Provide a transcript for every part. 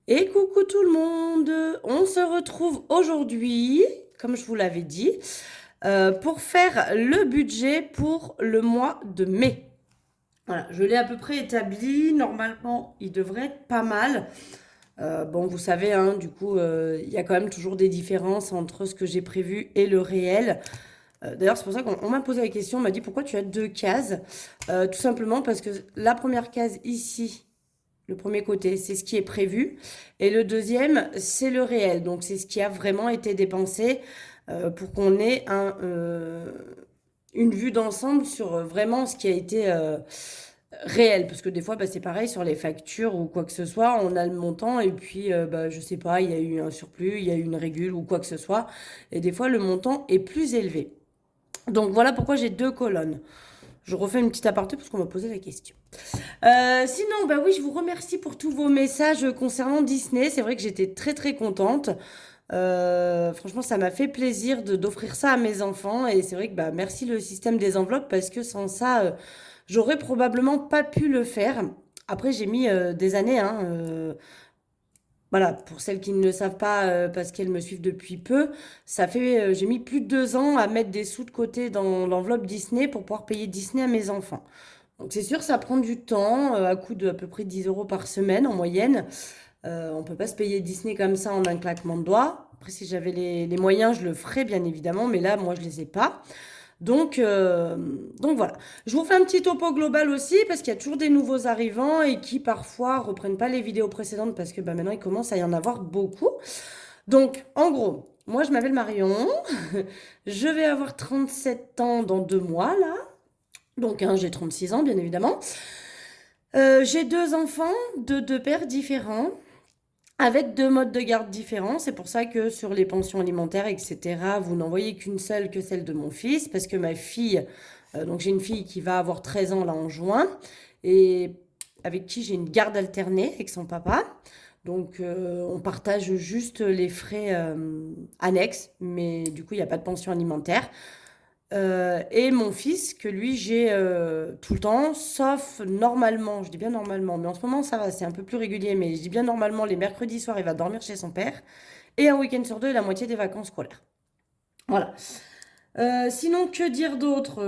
Et coucou tout le monde, on se retrouve aujourd'hui, comme je vous l'avais dit, pour faire le budget pour le mois de mai. Voilà, je l'ai à peu près établi, normalement il devrait être pas mal. Bon, vous savez, hein, du coup, il y a quand même toujours des différences entre ce que j'ai prévu et le réel. D'ailleurs, c'est pour ça qu'on m'a posé la question, on m'a dit pourquoi tu as deux cases. Tout simplement parce que la première case ici, le premier côté, c'est ce qui est prévu. Et le deuxième, c'est le réel. Donc, c'est ce qui a vraiment été dépensé pour qu'on ait une vue d'ensemble sur vraiment ce qui a été réel. Parce que des fois, bah, c'est pareil sur les factures ou quoi que ce soit. On a le montant et puis, bah, je sais pas, il y a eu un surplus, il y a eu une régule ou quoi que ce soit. Et des fois, le montant est plus élevé. Donc, voilà pourquoi j'ai deux colonnes. Je refais une petite aparté parce qu'on m'a posé la question. Sinon, bah oui, je vous remercie pour tous vos messages concernant Disney. C'est vrai que j'étais très très contente. Franchement, ça m'a fait plaisir d'offrir ça à mes enfants. Et c'est vrai que bah, merci le système des enveloppes parce que sans ça, j'aurais probablement pas pu le faire. Après, j'ai mis des années, hein, voilà, pour celles qui ne le savent pas, parce qu'elles me suivent depuis peu, ça fait, j'ai mis plus de 2 ans à mettre des sous de côté dans l'enveloppe Disney pour pouvoir payer Disney à mes enfants. Donc c'est sûr, ça prend du temps, à coût de à peu près 10 euros par semaine en moyenne. On ne peut pas se payer Disney comme ça en un claquement de doigts. Après, si j'avais les moyens, je le ferais bien évidemment, mais là, moi, je les ai pas. Donc, euh, donc voilà. Je vous fais un petit topo global aussi parce qu'il y a toujours des nouveaux arrivants et qui parfois reprennent pas les vidéos précédentes parce que bah, maintenant il commence à y en avoir beaucoup. Donc en gros, moi je m'appelle Marion, je vais avoir 37 ans dans 2 mois là. Donc hein, j'ai 36 ans bien évidemment. J'ai deux enfants de deux pères différents avec deux modes de garde différents. C'est pour ça que sur les pensions alimentaires, etc., vous n'en voyez qu'une seule, que celle de mon fils, parce que ma fille, donc j'ai une fille qui va avoir 13 ans là en juin, et avec qui j'ai une garde alternée avec son papa. Donc on partage juste les frais annexes, mais du coup il n'y a pas de pension alimentaire. Et mon fils, que lui, j'ai tout le temps, sauf normalement, je dis bien normalement, mais en ce moment ça va, c'est un peu plus régulier, mais je dis bien normalement, les mercredis soirs, il va dormir chez son père, et un week-end sur deux, la moitié des vacances scolaires. Voilà. Sinon, que dire d'autre?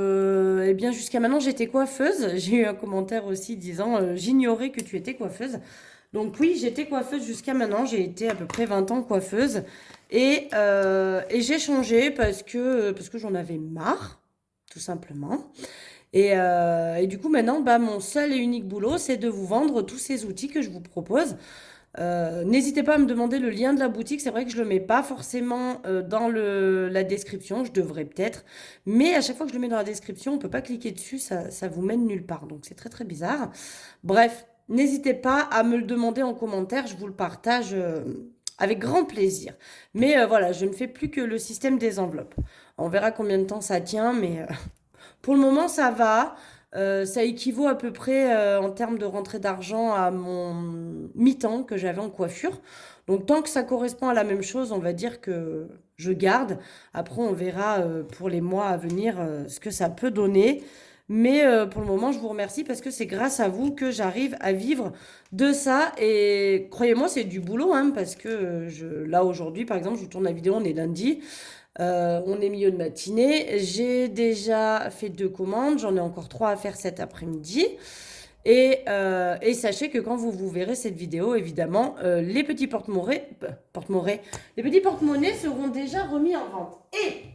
Eh bien, jusqu'à maintenant, j'étais coiffeuse. J'ai eu un commentaire aussi disant j'ignorais que tu étais coiffeuse. Donc oui, j'étais coiffeuse jusqu'à maintenant. J'ai été à peu près 20 ans coiffeuse. Et j'ai changé parce que j'en avais marre, tout simplement. Et du coup, maintenant, bah, mon seul et unique boulot, c'est de vous vendre tous ces outils que je vous propose. N'hésitez pas à me demander le lien de la boutique. C'est vrai que je ne le mets pas forcément dans la description. Je devrais peut-être. Mais à chaque fois que je le mets dans la description, on ne peut pas cliquer dessus. Ça vous mène nulle part. Donc c'est très très bizarre. Bref, n'hésitez pas à me le demander en commentaire. Je vous le partage avec grand plaisir. Mais voilà, je ne fais plus que le système des enveloppes. On verra combien de temps ça tient. Mais pour le moment, ça va. Ça équivaut à peu près en termes de rentrée d'argent à mon mi-temps que j'avais en coiffure. Donc tant que ça correspond à la même chose, on va dire que je garde. Après, on verra pour les mois à venir ce que ça peut donner. Mais pour le moment, je vous remercie parce que c'est grâce à vous que j'arrive à vivre de ça. Et croyez-moi, c'est du boulot, hein, parce que là aujourd'hui, par exemple, je vous tourne la vidéo, on est lundi. On est milieu de matinée. J'ai déjà fait 2 commandes. J'en ai encore 3 à faire cet après-midi. Et sachez que quand vous verrez cette vidéo, évidemment, les petits les petits porte-monnaies seront déjà remis en vente. Et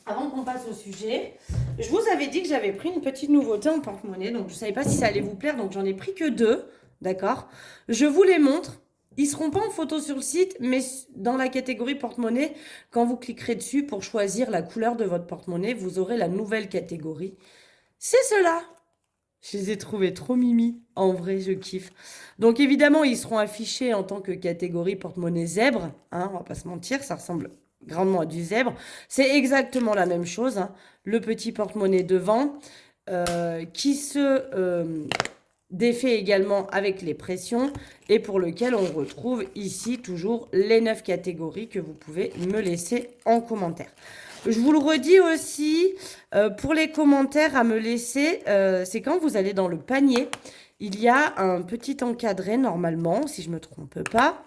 avant qu'on passe au sujet, je vous avais dit que j'avais pris une petite nouveauté en porte-monnaie. Donc je ne savais pas si ça allait vous plaire. Donc j'en ai pris que 2. D'accord? Je vous les montre. Ils seront pas en photo sur le site, mais dans la catégorie porte-monnaie, quand vous cliquerez dessus pour choisir la couleur de votre porte-monnaie, vous aurez la nouvelle catégorie. C'est cela. Je les ai trouvés trop mimi. En vrai, je kiffe. Donc évidemment, ils seront affichés en tant que catégorie porte-monnaie zèbre. Hein, on va pas se mentir, ça ressemble grandement à du zèbre. C'est exactement la même chose. Hein. Le petit porte-monnaie devant qui se défait également avec les pressions et pour lequel on retrouve ici toujours les 9 catégories que vous pouvez me laisser en commentaire. Je vous le redis aussi, pour les commentaires à me laisser, c'est quand vous allez dans le panier il y a un petit encadré normalement, si je ne me trompe pas,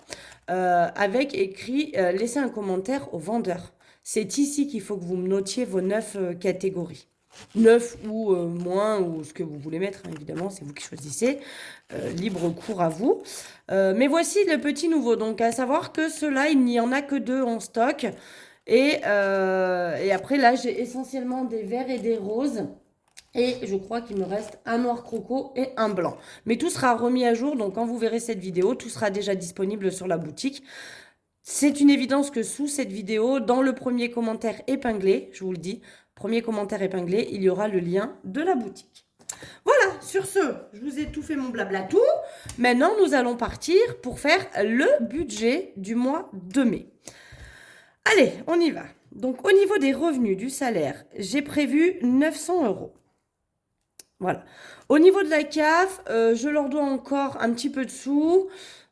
avec écrit laissez un commentaire au vendeur. C'est ici qu'il faut que vous me notiez vos 9 catégories. 9 ou moins, ou ce que vous voulez mettre, hein, évidemment, c'est vous qui choisissez. Libre cours à vous. Mais voici le petit nouveau. Donc, à savoir que ceux-là, il n'y en a que 2 en stock. Et après, là, j'ai essentiellement des verts et des roses. Et je crois qu'il me reste un noir croco et un blanc. Mais tout sera remis à jour. Donc, quand vous verrez cette vidéo, tout sera déjà disponible sur la boutique. C'est une évidence que sous cette vidéo, dans le premier commentaire épinglé, je vous le dis, premier commentaire épinglé, il y aura le lien de la boutique. Voilà, sur ce, je vous ai tout fait mon blabla tout. Maintenant, nous allons partir pour faire le budget du mois de mai. Allez, on y va. Donc, au niveau des revenus du salaire, j'ai prévu 900 €. Voilà. Au niveau de la CAF, je leur dois encore un petit peu de sous.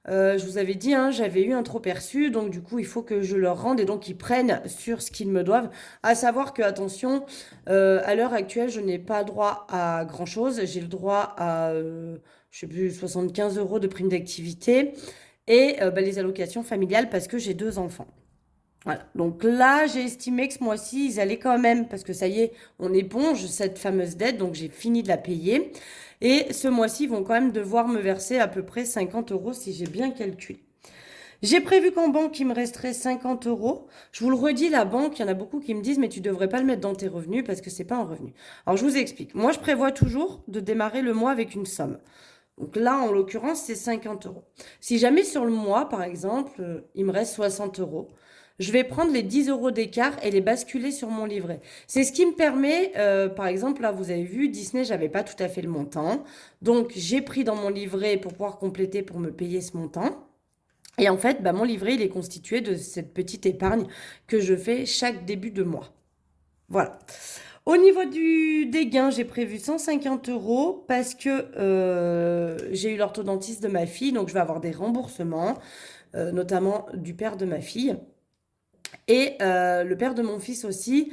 Je vous avais dit, hein, j'avais eu un trop perçu, donc du coup, il faut que je leur rende et donc ils prennent sur ce qu'ils me doivent. À savoir que, attention, à l'heure actuelle, je n'ai pas droit à grand-chose. J'ai le droit à, je sais plus, 75 € de prime d'activité et les allocations familiales parce que j'ai 2 enfants. Voilà. Donc là, j'ai estimé que ce mois-ci, ils allaient quand même, parce que ça y est, on éponge cette fameuse dette, donc j'ai fini de la payer. Et ce mois-ci, ils vont quand même devoir me verser à peu près 50 € si j'ai bien calculé. J'ai prévu qu'en banque, il me resterait 50 €. Je vous le redis, la banque, il y en a beaucoup qui me disent, mais tu devrais pas le mettre dans tes revenus parce que c'est pas un revenu. Alors, je vous explique. Moi, je prévois toujours de démarrer le mois avec une somme. Donc là, en l'occurrence, c'est 50 €. Si jamais sur le mois, par exemple, il me reste 60 €, je vais prendre les 10 € d'écart et les basculer sur mon livret. C'est ce qui me permet, par exemple, là, vous avez vu, Disney, j'avais pas tout à fait le montant. Donc, j'ai pris dans mon livret pour pouvoir compléter, pour me payer ce montant. Et en fait, mon livret, il est constitué de cette petite épargne que je fais chaque début de mois. Voilà. Au niveau des gains, j'ai prévu 150 € parce que j'ai eu l'orthodontiste de ma fille, donc je vais avoir des remboursements, notamment du père de ma fille. Et le père de mon fils aussi,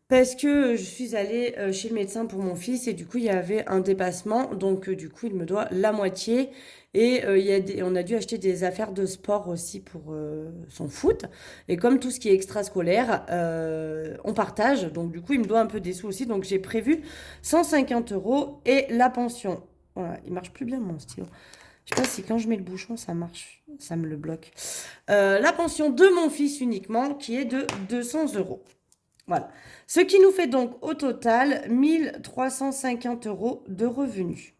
parce que je suis allée chez le médecin pour mon fils et du coup, il y avait un dépassement. Donc, du coup, il me doit la moitié. Et on a dû acheter des affaires de sport aussi pour son foot. Et comme tout ce qui est extrascolaire, on partage. Donc, du coup, il me doit un peu des sous aussi. Donc, j'ai prévu 150 € et la pension. Voilà, il marche plus bien mon stylo. Je sais pas si quand je mets le bouchon, ça marche, ça me le bloque. La pension de mon fils uniquement, qui est de 200 €. Voilà. Ce qui nous fait donc au total 1350 € de revenus.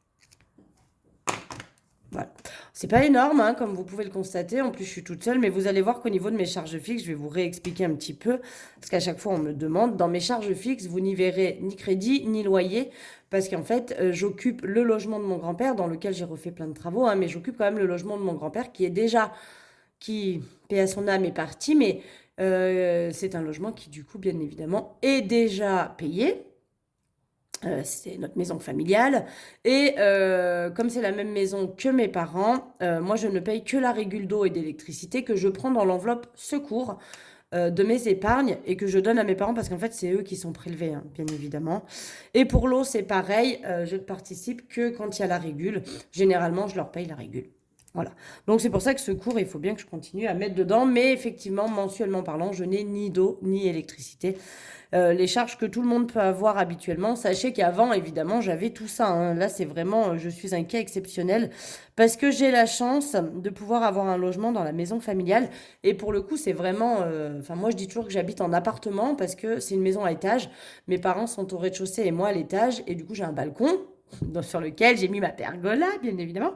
Voilà. C'est pas énorme, hein, comme vous pouvez le constater. En plus, je suis toute seule, mais vous allez voir qu'au niveau de mes charges fixes, je vais vous réexpliquer un petit peu, parce qu'à chaque fois, on me demande. Dans mes charges fixes, vous n'y verrez ni crédit, ni loyer, parce qu'en fait, j'occupe le logement de mon grand-père, dans lequel j'ai refait plein de travaux, hein, mais j'occupe quand même le logement de mon grand-père, qui, paix à son âme, est parti, mais c'est un logement qui, du coup, bien évidemment, est déjà payé. C'est notre maison familiale. Et comme c'est la même maison que mes parents, moi, je ne paye que la régule d'eau et d'électricité que je prends dans l'enveloppe secours de mes épargnes et que je donne à mes parents parce qu'en fait, c'est eux qui sont prélevés, hein, bien évidemment. Et pour l'eau, c'est pareil. Je ne participe que quand il y a la régule. Généralement, je leur paye la régule. Voilà. Donc, c'est pour ça que ce cours, il faut bien que je continue à mettre dedans. Mais effectivement, mensuellement parlant, je n'ai ni d'eau ni électricité. Les charges que tout le monde peut avoir habituellement. Sachez qu'avant, évidemment, j'avais tout ça, hein. Là, c'est vraiment, je suis un cas exceptionnel parce que j'ai la chance de pouvoir avoir un logement dans la maison familiale. Et pour le coup, c'est vraiment... Enfin, moi, je dis toujours que j'habite en appartement parce que c'est une maison à étage. Mes parents sont au rez-de-chaussée et moi à l'étage. Et du coup, j'ai un balcon sur lequel j'ai mis ma pergola, bien évidemment.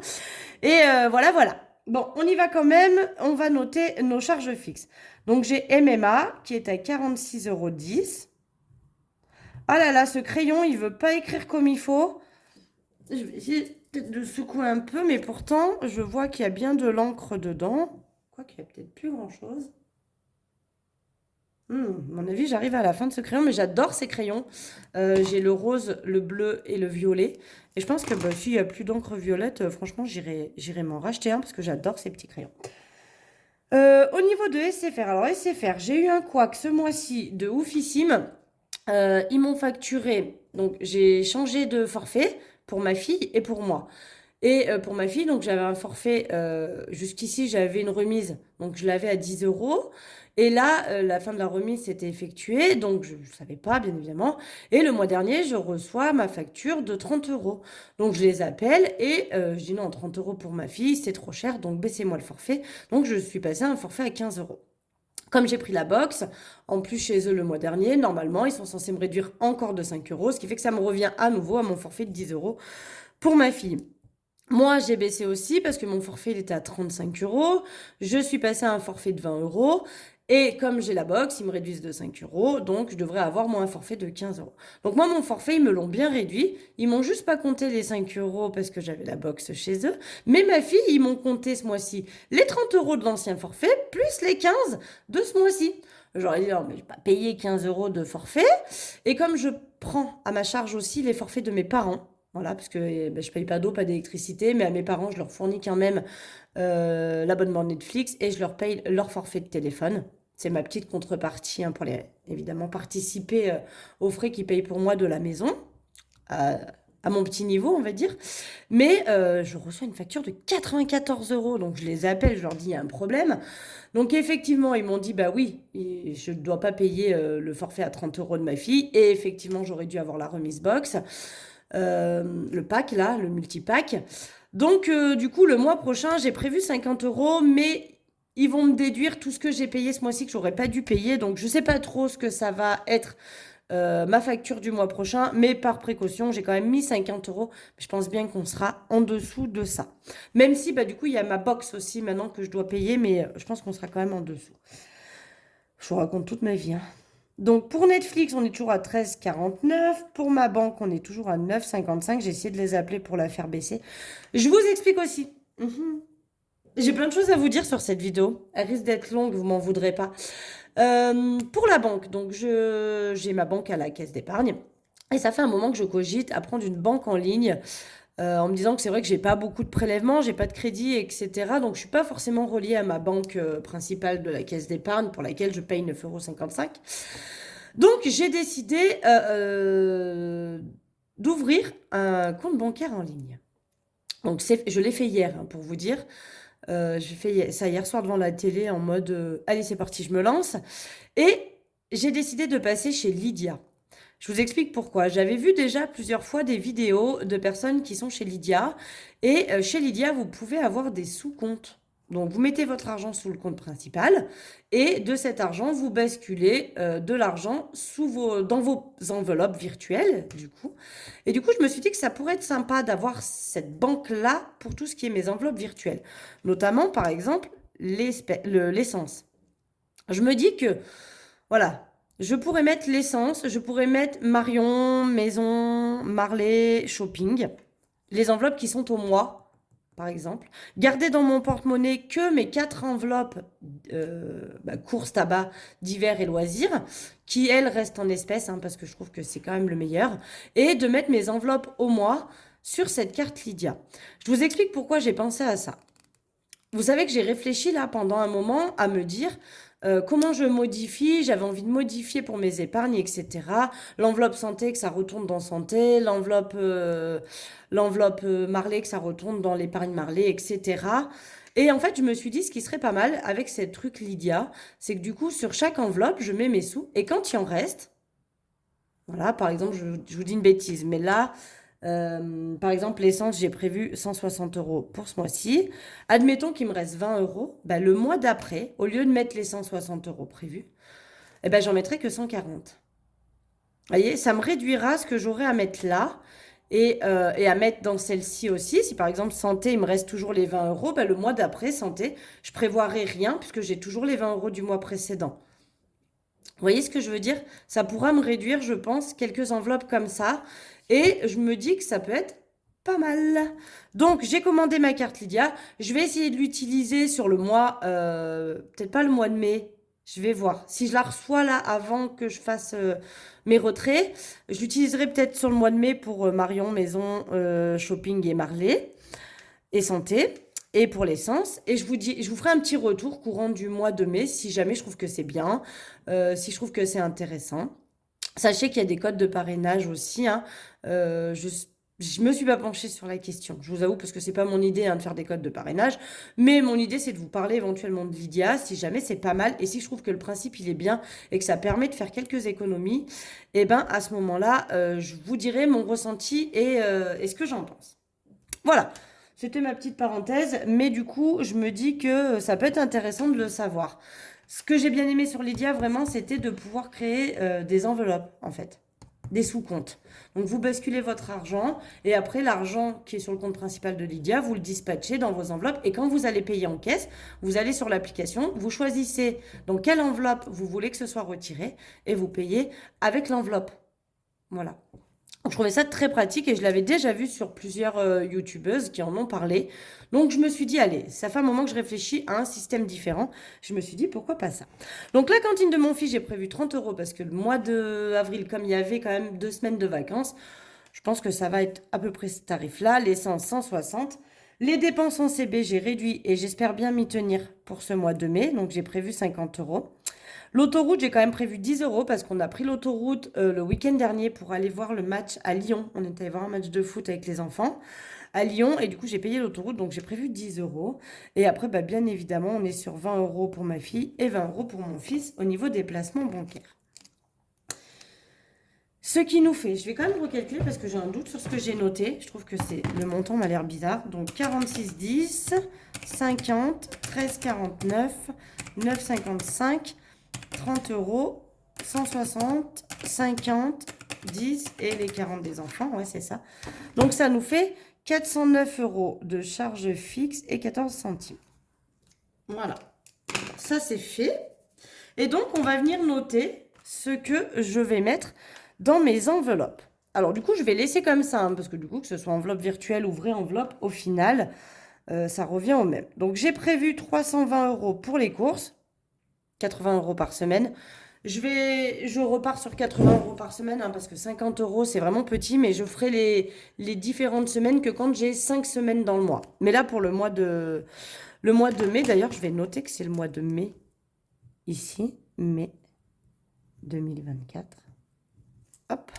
Et voilà, voilà. Bon, on y va quand même. On va noter nos charges fixes. Donc, j'ai MMA qui est à 46,10 €. Ah là là, ce crayon, il veut pas écrire comme il faut. Je vais essayer peut-être de secouer un peu, mais pourtant, je vois qu'il y a bien de l'encre dedans. Quoiqu'il n'y a peut-être plus grand-chose. À mon avis, j'arrive à la fin de ce crayon, mais j'adore ces crayons. J'ai le rose, le bleu et le violet. Et je pense que s'il n'y a plus d'encre violette, franchement, j'irai m'en racheter un parce que j'adore ces petits crayons. Au niveau de SFR, alors SFR, j'ai eu un couac ce mois-ci de oufissime. Ils m'ont facturé, donc j'ai changé de forfait pour ma fille et pour moi. Et pour ma fille, donc j'avais un forfait, jusqu'ici j'avais une remise, donc je l'avais à 10 euros. Et là, la fin de la remise s'était effectuée, donc je ne savais pas, bien évidemment. Et le mois dernier, je reçois ma facture de 30 euros. Donc je les appelle et je dis non, 30 euros pour ma fille, c'est trop cher, donc baissez-moi le forfait. Donc je suis passée à un forfait à 15 euros. Comme j'ai pris la box, en plus chez eux le mois dernier, normalement, ils sont censés me réduire encore de 5 euros, ce qui fait que ça me revient à nouveau à mon forfait de 10 euros pour ma fille. Moi, j'ai baissé aussi parce que mon forfait il était à 35 euros. Je suis passée à un forfait de 20 euros. Et comme j'ai la box, ils me réduisent de 5 euros. Donc, je devrais avoir moi un forfait de 15 euros. Donc, moi, mon forfait, ils me l'ont bien réduit. Ils m'ont juste pas compté les 5 euros parce que j'avais la box chez eux. Mais ma fille, ils m'ont compté ce mois-ci les 30 euros de l'ancien forfait plus les 15 de ce mois-ci. J'aurais dit, non, mais je vais pas payer 15 euros de forfait. Et comme je prends à ma charge aussi les forfaits de mes parents, voilà, parce que ben, je paye pas d'eau, pas d'électricité, mais à mes parents, je leur fournis quand même l'abonnement Netflix et je leur paye leur forfait de téléphone. C'est ma petite contrepartie hein, pour les, évidemment participer aux frais qu'ils payent pour moi de la maison, à, à mon petit niveau, on va dire. Mais je reçois une facture de 94 euros, donc je les appelle, je leur dis il y a un problème. Donc effectivement, ils m'ont dit bah oui, je ne dois pas payer le forfait à 30 euros de ma fille, et effectivement, j'aurais dû avoir la remise box. Le pack là, le multipack. Donc du coup, le mois prochain, j'ai prévu 50 euros, mais ils vont me déduire tout ce que j'ai payé ce mois-ci que j'aurais pas dû payer. Donc je sais pas trop ce que ça va être ma facture du mois prochain, mais par précaution, j'ai quand même mis 50 euros. Je pense bien qu'on sera en dessous de ça. Même si bah, du coup, il y a ma box aussi maintenant que je dois payer, mais je pense qu'on sera quand même en dessous. Je vous raconte toute ma vie, hein. Donc pour Netflix, on est toujours à 13,49. Pour ma banque, on est toujours à 9,55. J'ai essayé de les appeler pour la faire baisser. Je vous explique aussi. Mhm. J'ai plein de choses à vous dire sur cette vidéo. Elle risque d'être longue, vous m'en voudrez pas. Pour la banque, donc j'ai ma banque à la caisse d'épargne. Et ça fait un moment que je cogite à prendre une banque en ligne en me disant que c'est vrai que j'ai pas beaucoup de prélèvements, j'ai pas de crédit, etc. Donc je suis pas forcément reliée à ma banque principale de la caisse d'épargne pour laquelle je paye 9,55 €. Donc j'ai décidé d'ouvrir un compte bancaire en ligne. Donc je l'ai fait hier, hein, pour vous dire. J'ai fait ça hier soir devant la télé en mode allez c'est parti, je me lance. Et j'ai décidé de passer chez Lydia. Je vous explique pourquoi. J'avais vu déjà plusieurs fois des vidéos de personnes qui sont chez Lydia. Et chez Lydia, vous pouvez avoir des sous-comptes. Donc, vous mettez votre argent sous le compte principal et de cet argent, vous basculez de l'argent dans vos enveloppes virtuelles, du coup. Et du coup, je me suis dit que ça pourrait être sympa d'avoir cette banque-là pour tout ce qui est mes enveloppes virtuelles. Notamment, par exemple, l'essence. Je me dis que, voilà, je pourrais mettre l'essence, je pourrais mettre Marion, Maison, Marley, Shopping, les enveloppes qui sont au mois, par exemple. Garder dans mon porte-monnaie que mes 4 enveloppes courses, tabac, divers et loisirs, qui, elles, restent en espèces, hein, parce que je trouve que c'est quand même le meilleur, et de mettre mes enveloppes au mois sur cette carte Lydia. Je vous explique pourquoi j'ai pensé à ça. Vous savez que j'ai réfléchi là pendant un moment à me dire comment je modifie. J'avais envie de modifier pour mes épargnes, etc. L'enveloppe santé, que ça retourne dans santé. L'enveloppe Marley, que ça retourne dans l'épargne Marley, etc. Et en fait, je me suis dit, ce qui serait pas mal avec cette truc Lydia, c'est que du coup, sur chaque enveloppe, je mets mes sous. Et quand il en reste, voilà, par exemple, je vous dis une bêtise, mais là, par exemple, l'essence, j'ai prévu 160 € pour ce mois-ci. Admettons qu'il me reste 20 €. Bah, le mois d'après, au lieu de mettre les 160 € prévus, eh ben, j'en mettrai que 140. Vous voyez, ça me réduira ce que j'aurai à mettre là et à mettre dans celle-ci aussi. Si par exemple, santé, il me reste toujours les 20 €, bah, le mois d'après, santé, je prévoirai rien puisque j'ai toujours les 20 € du mois précédent. Vous voyez ce que je veux dire? Ça pourra me réduire, je pense, quelques enveloppes comme ça. Et je me dis que ça peut être pas mal. Donc, j'ai commandé ma carte Lydia. Je vais essayer de l'utiliser sur le mois, peut-être pas le mois de mai. Je vais voir. Si je la reçois là avant que je fasse mes retraits, je l'utiliserai peut-être sur le mois de mai pour Marion, Maison, Shopping et Marley et Santé. Et pour l'essence. Et je vous ferai un petit retour courant du mois de mai si jamais je trouve que c'est bien, si je trouve que c'est intéressant. Sachez qu'il y a des codes de parrainage aussi, hein. Je me suis pas penchée sur la question, je vous avoue, parce que c'est pas mon idée hein, de faire des codes de parrainage, mais mon idée c'est de vous parler éventuellement de Lydia, si jamais c'est pas mal, et si je trouve que le principe il est bien et que ça permet de faire quelques économies, et ben à ce moment-là, je vous dirai mon ressenti et ce que j'en pense. Voilà, c'était ma petite parenthèse, mais du coup, je me dis que ça peut être intéressant de le savoir. Ce que j'ai bien aimé sur Lydia, vraiment, c'était de pouvoir créer des enveloppes, en fait, des sous-comptes. Donc, vous basculez votre argent et après, l'argent qui est sur le compte principal de Lydia, vous le dispatchez dans vos enveloppes. Et quand vous allez payer en caisse, vous allez sur l'application, vous choisissez dans quelle enveloppe vous voulez que ce soit retiré et vous payez avec l'enveloppe. Voilà. Je trouvais ça très pratique et je l'avais déjà vu sur plusieurs youtubeuses qui en ont parlé. Donc je me suis dit, allez, ça fait un moment que je réfléchis à un système différent. Je me suis dit, pourquoi pas ça? Donc la cantine de mon fils, j'ai prévu 30 euros parce que le mois d'avril, comme il y avait quand même 2 semaines de vacances, je pense que ça va être à peu près ce tarif-là. L'essence, 160. Les dépenses en CB, j'ai réduit et j'espère bien m'y tenir pour ce mois de mai. Donc j'ai prévu 50 euros. L'autoroute, j'ai quand même prévu 10 euros parce qu'on a pris l'autoroute le week-end dernier pour aller voir le match à Lyon. On était allé voir un match de foot avec les enfants à Lyon et du coup j'ai payé l'autoroute donc j'ai prévu 10 euros. Et après, bah, bien évidemment, on est sur 20 euros pour ma fille et 20 euros pour mon fils au niveau des placements bancaires. Ce qui nous fait, je vais quand même recalculer parce que j'ai un doute sur ce que j'ai noté. Je trouve que le montant m'a l'air bizarre. Donc 46,10, 50, 13,49, 9,55. 30 euros, 160, 50, 10 et les 40 des enfants. Ouais, c'est ça. Donc, ça nous fait 409 euros de charges fixes et 14 centimes. Voilà. Ça, c'est fait. Et donc, on va venir noter ce que je vais mettre dans mes enveloppes. Alors, du coup, je vais laisser comme ça, hein, parce que du coup, que ce soit enveloppe virtuelle ou vraie enveloppe, au final, ça revient au même. Donc, j'ai prévu 320 euros pour les courses. 80 euros par semaine. Je repars sur 80 euros par semaine hein, parce que 50 euros c'est vraiment petit, mais je ferai les différentes semaines que quand j'ai 5 semaines dans le mois. Mais là pour le mois de mai, d'ailleurs je vais noter que c'est le mois de mai ici, mai 2024. Hop.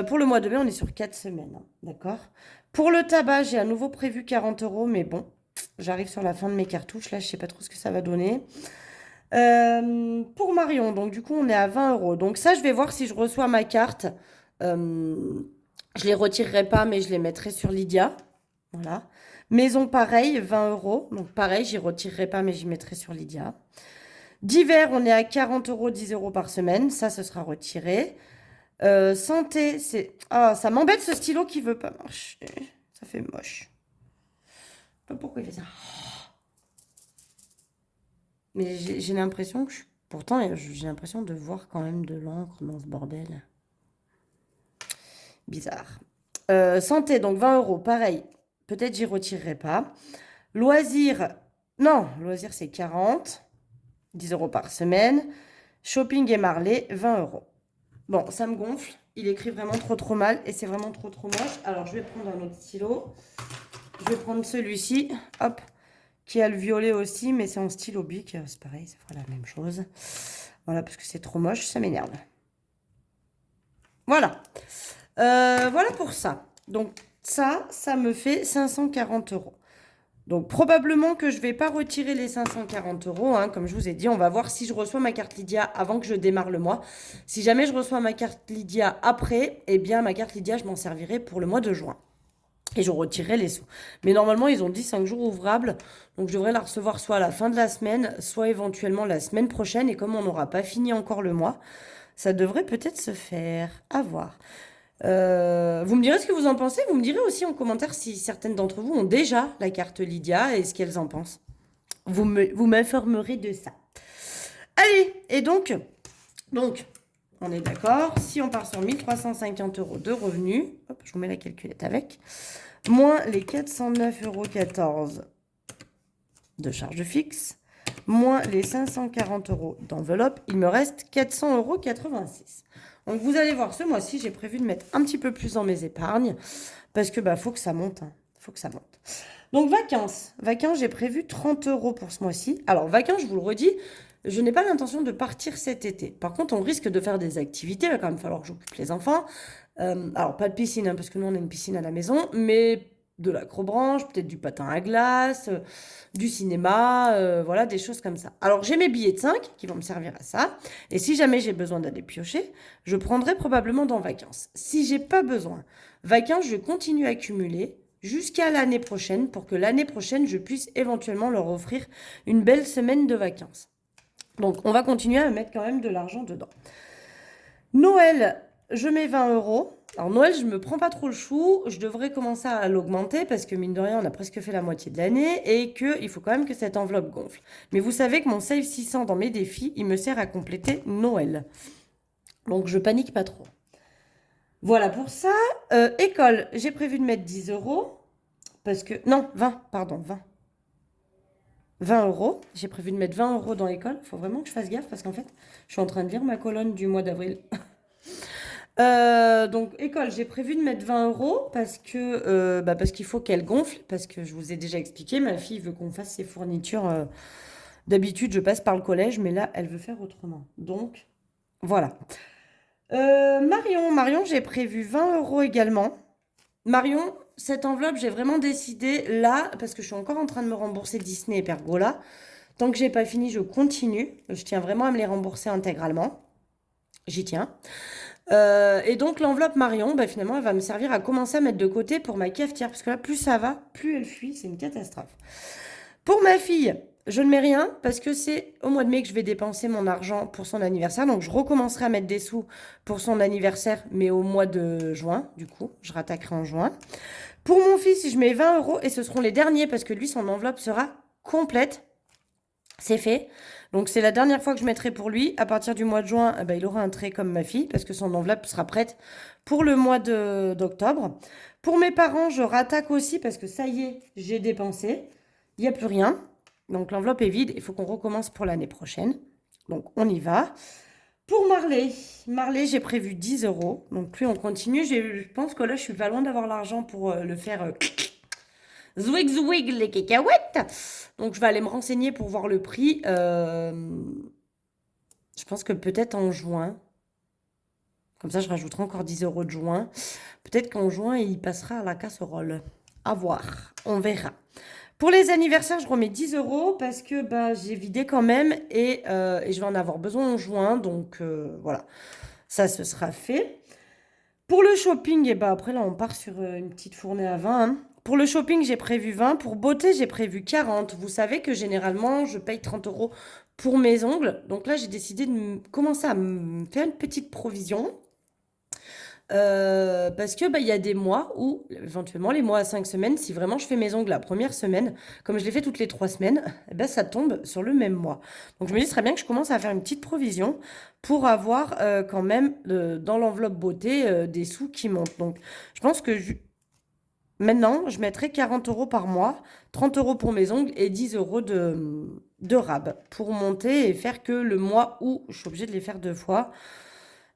Pour le mois de mai, on est sur 4 semaines, hein, d'accord. Pour le tabac, j'ai à nouveau prévu 40 euros, mais bon, j'arrive sur la fin de mes cartouches. Là, je sais pas trop ce que ça va donner. Pour Marion, donc du coup, on est à 20 euros. Donc ça, je vais voir si je reçois ma carte. Je les retirerai pas, mais je les mettrai sur Lydia. Voilà. Maison, pareil, 20 euros. Donc pareil, j'y retirerai pas, mais j'y mettrai sur Lydia. D'hiver, on est à 40 euros, 10 euros par semaine. Ça, ce sera retiré. Santé, c'est... Ah, ça m'embête ce stylo qui veut pas marcher. Ça fait moche. Je sais pas pourquoi il fait ça. Mais j'ai l'impression que... Pourtant, j'ai l'impression de voir quand même de l'encre dans ce bordel. Bizarre. Santé, donc 20 euros, pareil. Peut-être j'y retirerai pas. Loisirs, non, loisirs c'est 40. 10 euros par semaine. Shopping et Marley, 20 euros. Bon, ça me gonfle. Il écrit vraiment trop mal et c'est vraiment trop moche. Alors, je vais prendre un autre stylo. Je vais prendre celui-ci, hop, qui a le violet aussi, mais c'est en stylo bic. C'est pareil, ça fera la même chose. Voilà, parce que c'est trop moche, ça m'énerve. Voilà. Voilà pour ça. Donc, ça me fait 540 euros. Donc, probablement que je ne vais pas retirer les 540 euros. Hein, comme je vous ai dit, on va voir si je reçois ma carte Lydia avant que je démarre le mois. Si jamais je reçois ma carte Lydia après, eh bien, ma carte Lydia, je m'en servirai pour le mois de juin. Et je retirerai les sous. Mais normalement, ils ont dit 5 jours ouvrables. Donc, je devrais la recevoir soit à la fin de la semaine, soit éventuellement la semaine prochaine. Et comme on n'aura pas fini encore le mois, ça devrait peut-être se faire. À voir. Vous me direz ce que vous en pensez. Vous me direz aussi en commentaire si certaines d'entre vous ont déjà la carte Lydia et ce qu'elles en pensent. Vous m'informerez de ça. Allez, et donc, on est d'accord. Si on part sur 1350 euros de revenus, hop, je vous mets la calculette avec, moins les 409,14 euros de charges fixes, moins les 540 euros d'enveloppe, il me reste 400,86 euros. Donc, vous allez voir, ce mois-ci, j'ai prévu de mettre un petit peu plus dans mes épargnes parce que, bah, faut que ça monte. Hein. Faut que ça monte. Donc, vacances. Vacances, j'ai prévu 30 euros pour ce mois-ci. Alors, vacances, je vous le redis, je n'ai pas l'intention de partir cet été. Par contre, on risque de faire des activités. Il va quand même falloir que j'occupe les enfants. Alors, pas de piscine, hein, parce que nous, on a une piscine à la maison, mais de l'acrobranche, peut-être du patin à glace, du cinéma, voilà, des choses comme ça. Alors, j'ai mes billets de 5 qui vont me servir à ça. Et si jamais j'ai besoin d'aller piocher, je prendrai probablement dans vacances. Si j'ai pas besoin, vacances, je continue à accumuler jusqu'à l'année prochaine pour que l'année prochaine, je puisse éventuellement leur offrir une belle semaine de vacances. Donc, on va continuer à mettre quand même de l'argent dedans. Noël, je mets 20 euros. Alors Noël, je me prends pas trop le chou. Je devrais commencer à l'augmenter parce que mine de rien, on a presque fait la moitié de l'année et qu'il faut quand même que cette enveloppe gonfle. Mais vous savez que mon Save 600 dans mes défis, il me sert à compléter Noël. Donc je panique pas trop. Voilà pour ça. École, j'ai prévu de mettre 10 euros. Parce que... Non, 20, pardon, 20. 20 euros. J'ai prévu de mettre 20 euros dans l'école. Il faut vraiment que je fasse gaffe parce qu'en fait, je suis en train de lire ma colonne du mois d'avril. Donc, école, j'ai prévu de mettre 20 euros parce que parce qu'il faut qu'elle gonfle. Parce que je vous ai déjà expliqué, ma fille veut qu'on fasse ses fournitures. D'habitude, je passe par le collège, mais là, elle veut faire autrement. Donc, voilà. Marion, j'ai prévu 20 euros également. Marion, cette enveloppe, j'ai vraiment décidé là, parce que je suis encore en train de me rembourser Disney et Pergola. Tant que j'ai pas fini, je continue. Je tiens vraiment à me les rembourser intégralement. J'y tiens. Et donc l'enveloppe Marion, bah, finalement, elle va me servir à commencer à mettre de côté pour ma cafetière. Parce que là, plus ça va, plus elle fuit. C'est une catastrophe. Pour ma fille, je ne mets rien parce que c'est au mois de mai que je vais dépenser mon argent pour son anniversaire. Donc, je recommencerai à mettre des sous pour son anniversaire, mais au mois de juin, du coup. Je rattaquerai en juin. Pour mon fils, je mets 20 euros et ce seront les derniers parce que lui, son enveloppe sera complète. C'est fait. Donc, c'est la dernière fois que je mettrai pour lui. À partir du mois de juin, eh ben, il aura un trait comme ma fille parce que son enveloppe sera prête pour le mois d'octobre. Pour mes parents, je rattaque aussi parce que ça y est, j'ai dépensé. Il n'y a plus rien. Donc, l'enveloppe est vide. Il faut qu'on recommence pour l'année prochaine. Donc, on y va. Pour Marley, j'ai prévu 10 euros. Donc, plus on continue. Je pense que là, je suis pas loin d'avoir l'argent pour le faire zwig zwig les cacahuètes. Donc, je vais aller me renseigner pour voir le prix. Je pense que peut-être en juin. Comme ça, je rajouterai encore 10 euros de juin. Peut-être qu'en juin, il passera à la casserole. À voir. On verra. Pour les anniversaires, je remets 10 euros parce que bah, j'ai vidé quand même et je vais en avoir besoin en juin. Donc voilà, ça ce sera fait. Pour le shopping, et bah, après là on part sur une petite fournée à 20. Hein. Pour le shopping, j'ai prévu 20. Pour beauté, j'ai prévu 40. Vous savez que généralement, je paye 30 euros pour mes ongles. Donc là, j'ai décidé de commencer à me faire une petite provision. Parce que bah, il y a des mois où, éventuellement, les mois à 5 semaines, si vraiment je fais mes ongles la première semaine, comme je les fais toutes les 3 semaines, eh ben, ça tombe sur le même mois. Donc je me dis, ce serait bien que je commence à faire une petite provision pour avoir quand même dans l'enveloppe beauté des sous qui montent. Donc je pense que maintenant, je mettrai 40 euros par mois, 30 euros pour mes ongles et 10 euros de rab pour monter et faire que le mois où je suis obligée de les faire 2 fois.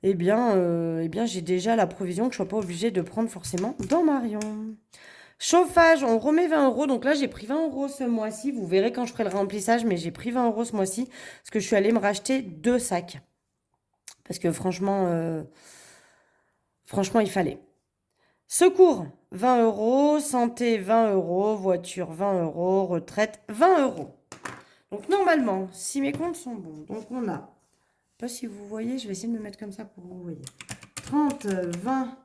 Eh bien, j'ai déjà la provision que je ne sois pas obligée de prendre forcément dans Marion. Chauffage, on remet 20 euros. Donc là, j'ai pris 20 euros ce mois-ci. Vous verrez quand je ferai le remplissage, mais j'ai pris 20 euros ce mois-ci parce que je suis allée me racheter 2 sacs. Parce que franchement, il fallait. Secours, 20 euros. Santé, 20 euros. Voiture, 20 euros. Retraite, 20 euros. Donc normalement, si mes comptes sont bons, donc on a... Je sais pas si vous voyez, je vais essayer de me mettre comme ça pour que vous voyez. 30, 20,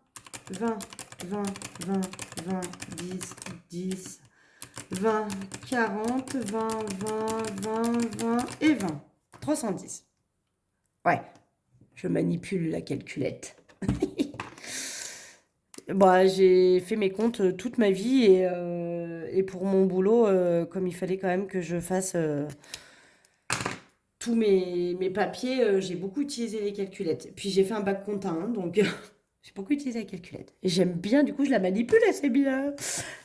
20, 20, 20, 20, 10, 10, 20, 40, 20, 20, 20, 20 et 20. 310. Ouais, je manipule la calculette. Bah, j'ai fait mes comptes toute ma vie et pour mon boulot, comme il fallait quand même que je fasse... tous mes papiers, j'ai beaucoup utilisé les calculettes. Puis j'ai fait un bac compta, hein, donc j'ai beaucoup utilisé la calculette. Et j'aime bien, du coup, je la manipule assez bien.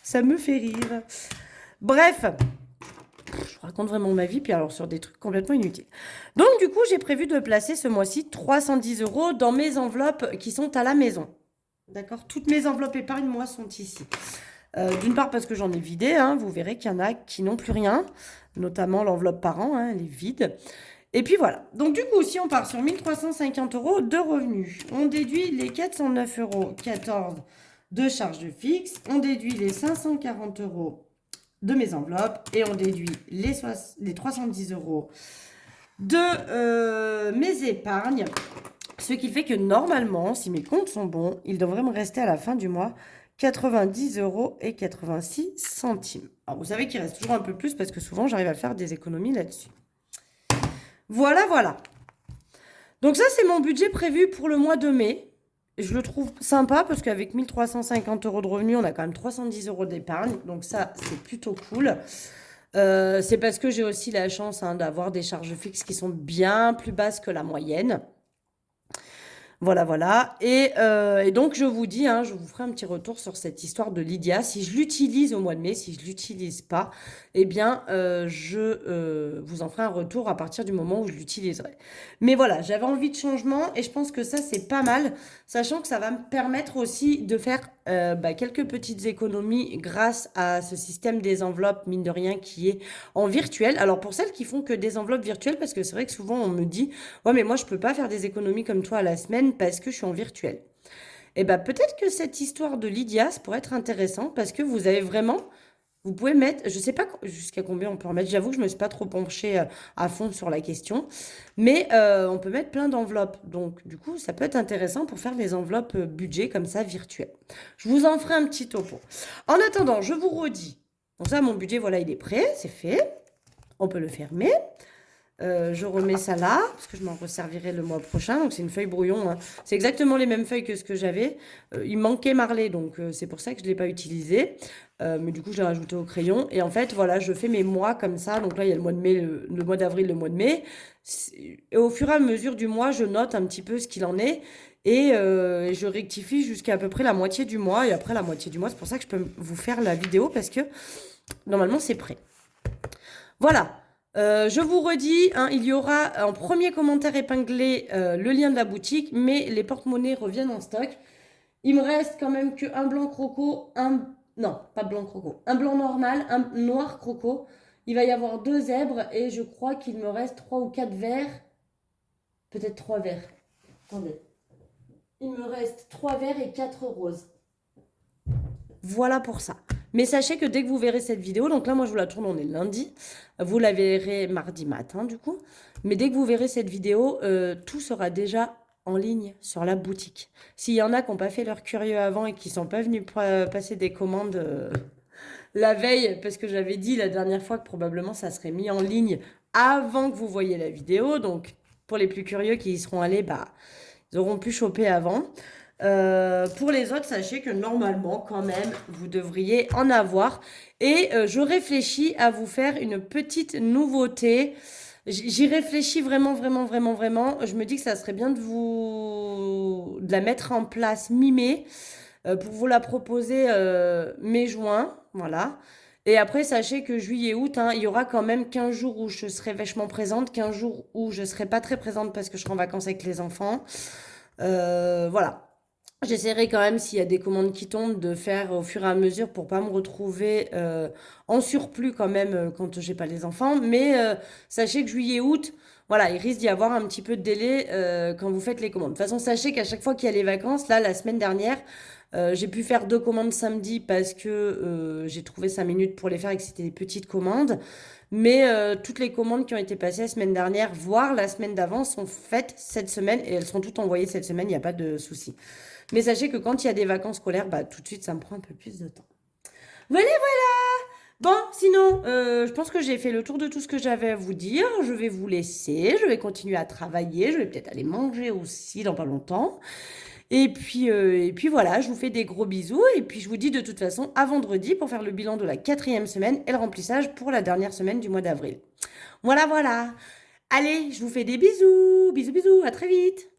Ça me fait rire. Bref, je raconte vraiment ma vie, puis alors sur des trucs complètement inutiles. Donc du coup, j'ai prévu de placer ce mois-ci 310 euros dans mes enveloppes qui sont à la maison. D'accord? Toutes mes enveloppes épargne, moi, sont ici. D'une part parce que j'en ai vidé, hein, vous verrez qu'il y en a qui n'ont plus rien, notamment l'enveloppe parent, hein, elle est vide. Et puis voilà. Donc du coup, si on part sur 1350 euros de revenus, on déduit les 409,14 euros de charges fixes, on déduit les 540 euros de mes enveloppes et on déduit les 310 euros de mes épargnes. Ce qui fait que normalement, si mes comptes sont bons, il devrait me rester à la fin du mois 90 euros et 86 centimes. Alors vous savez qu'il reste toujours un peu plus parce que souvent j'arrive à faire des économies là-dessus. Voilà, voilà. Donc ça, c'est mon budget prévu pour le mois de mai. Je le trouve sympa parce qu'avec 1350 euros de revenus, on a quand même 310 euros d'épargne. Donc ça, c'est plutôt cool. C'est parce que j'ai aussi la chance d'avoir des charges fixes qui sont bien plus basses que la moyenne. Voilà, voilà. Et donc, je vous dis, je vous ferai un petit retour sur cette histoire de Lydia. Si je l'utilise au mois de mai, si je ne l'utilise pas, eh bien, je vous en ferai un retour à partir du moment où je l'utiliserai. Mais voilà, j'avais envie de changement et je pense que ça, c'est pas mal, sachant que ça va me permettre aussi de faire quelques petites économies grâce à ce système des enveloppes, mine de rien, qui est en virtuel. Alors, pour celles qui font que des enveloppes virtuelles, parce que c'est vrai que souvent, on me dit « Ouais, mais moi, je peux pas faire des économies comme toi à la semaine parce que je suis en virtuel. » Et bien, peut-être que cette histoire de Lydia, ça pourrait être intéressant parce que vous avez vraiment... Vous pouvez mettre, je ne sais pas jusqu'à combien on peut en mettre, j'avoue que je ne me suis pas trop penchée à fond sur la question, mais on peut mettre plein d'enveloppes. Donc, du coup, ça peut être intéressant pour faire des enveloppes budget comme ça, virtuelles. Je vous en ferai un petit topo. En attendant, je vous redis. Donc ça, mon budget, voilà, il est prêt, c'est fait. On peut le fermer. Je remets ça là, parce que je m'en resservirai le mois prochain. Donc, c'est une feuille brouillon. C'est exactement les mêmes feuilles que ce que j'avais. Il manquait Marley, donc c'est pour ça que je ne l'ai pas utilisé. Mais du coup, je l'ai rajouté au crayon. Et en fait, voilà, je fais mes mois comme ça. Donc là, il y a le mois de mai, le mois d'avril, le mois de mai. Et au fur et à mesure du mois, je note un petit peu ce qu'il en est. Et je rectifie jusqu'à à peu près la moitié du mois. Et après la moitié du mois, c'est pour ça que je peux vous faire la vidéo, parce que normalement, c'est prêt. Voilà. Je vous redis, il y aura en premier commentaire épinglé le lien de la boutique, mais les porte-monnaies reviennent en stock. Il me reste quand même qu'un blanc croco, non, pas blanc croco, un blanc normal, un noir croco. Il va y avoir 2 zèbres et je crois qu'il me reste 3 ou 4 verts. Peut-être 3 verts. Attendez. Il me reste 3 verts et 4 roses. Voilà pour ça. Mais sachez que dès que vous verrez cette vidéo, donc là, moi, je vous la tourne, on est lundi. Vous la verrez mardi matin, du coup. Mais dès que vous verrez cette vidéo, tout sera déjà en ligne sur la boutique. S'il y en a qui n'ont pas fait leur curieux avant et qui ne sont pas venus passer des commandes la veille, parce que j'avais dit la dernière fois que probablement ça serait mis en ligne avant que vous voyiez la vidéo. Donc, pour les plus curieux qui y seront allés, ils auront pu choper avant. Pour les autres, sachez que normalement, quand même, vous devriez en avoir. Et je réfléchis à vous faire une petite nouveauté. J'y réfléchis vraiment, vraiment, vraiment, vraiment. Je me dis que ça serait bien de la mettre en place mi-mai pour vous la proposer mai-juin. Voilà. Et après, sachez que juillet-août, il y aura quand même 15 jours où je serai vachement présente, 15 jours où je ne serai pas très présente parce que je serai en vacances avec les enfants. Voilà. J'essaierai quand même, s'il y a des commandes qui tombent, de faire au fur et à mesure pour pas me retrouver en surplus quand même quand j'ai pas les enfants. Mais sachez que juillet-août, voilà, il risque d'y avoir un petit peu de délai quand vous faites les commandes. De toute façon, sachez qu'à chaque fois qu'il y a les vacances, là, la semaine dernière, j'ai pu faire 2 commandes samedi parce que j'ai trouvé 5 minutes pour les faire et que c'était des petites commandes. Mais toutes les commandes qui ont été passées la semaine dernière, voire la semaine d'avant, sont faites cette semaine et elles sont toutes envoyées cette semaine, il n'y a pas de souci. Mais sachez que quand il y a des vacances scolaires, tout de suite, ça me prend un peu plus de temps. Voilà, voilà. Bon, sinon, je pense que j'ai fait le tour de tout ce que j'avais à vous dire. Je vais vous laisser, je vais continuer à travailler, je vais peut-être aller manger aussi dans pas longtemps. Et puis voilà, je vous fais des gros bisous. Et puis je vous dis de toute façon à vendredi pour faire le bilan de la 4e semaine et le remplissage pour la dernière semaine du mois d'avril. Voilà, voilà. Allez, je vous fais des bisous. Bisous, bisous. À très vite.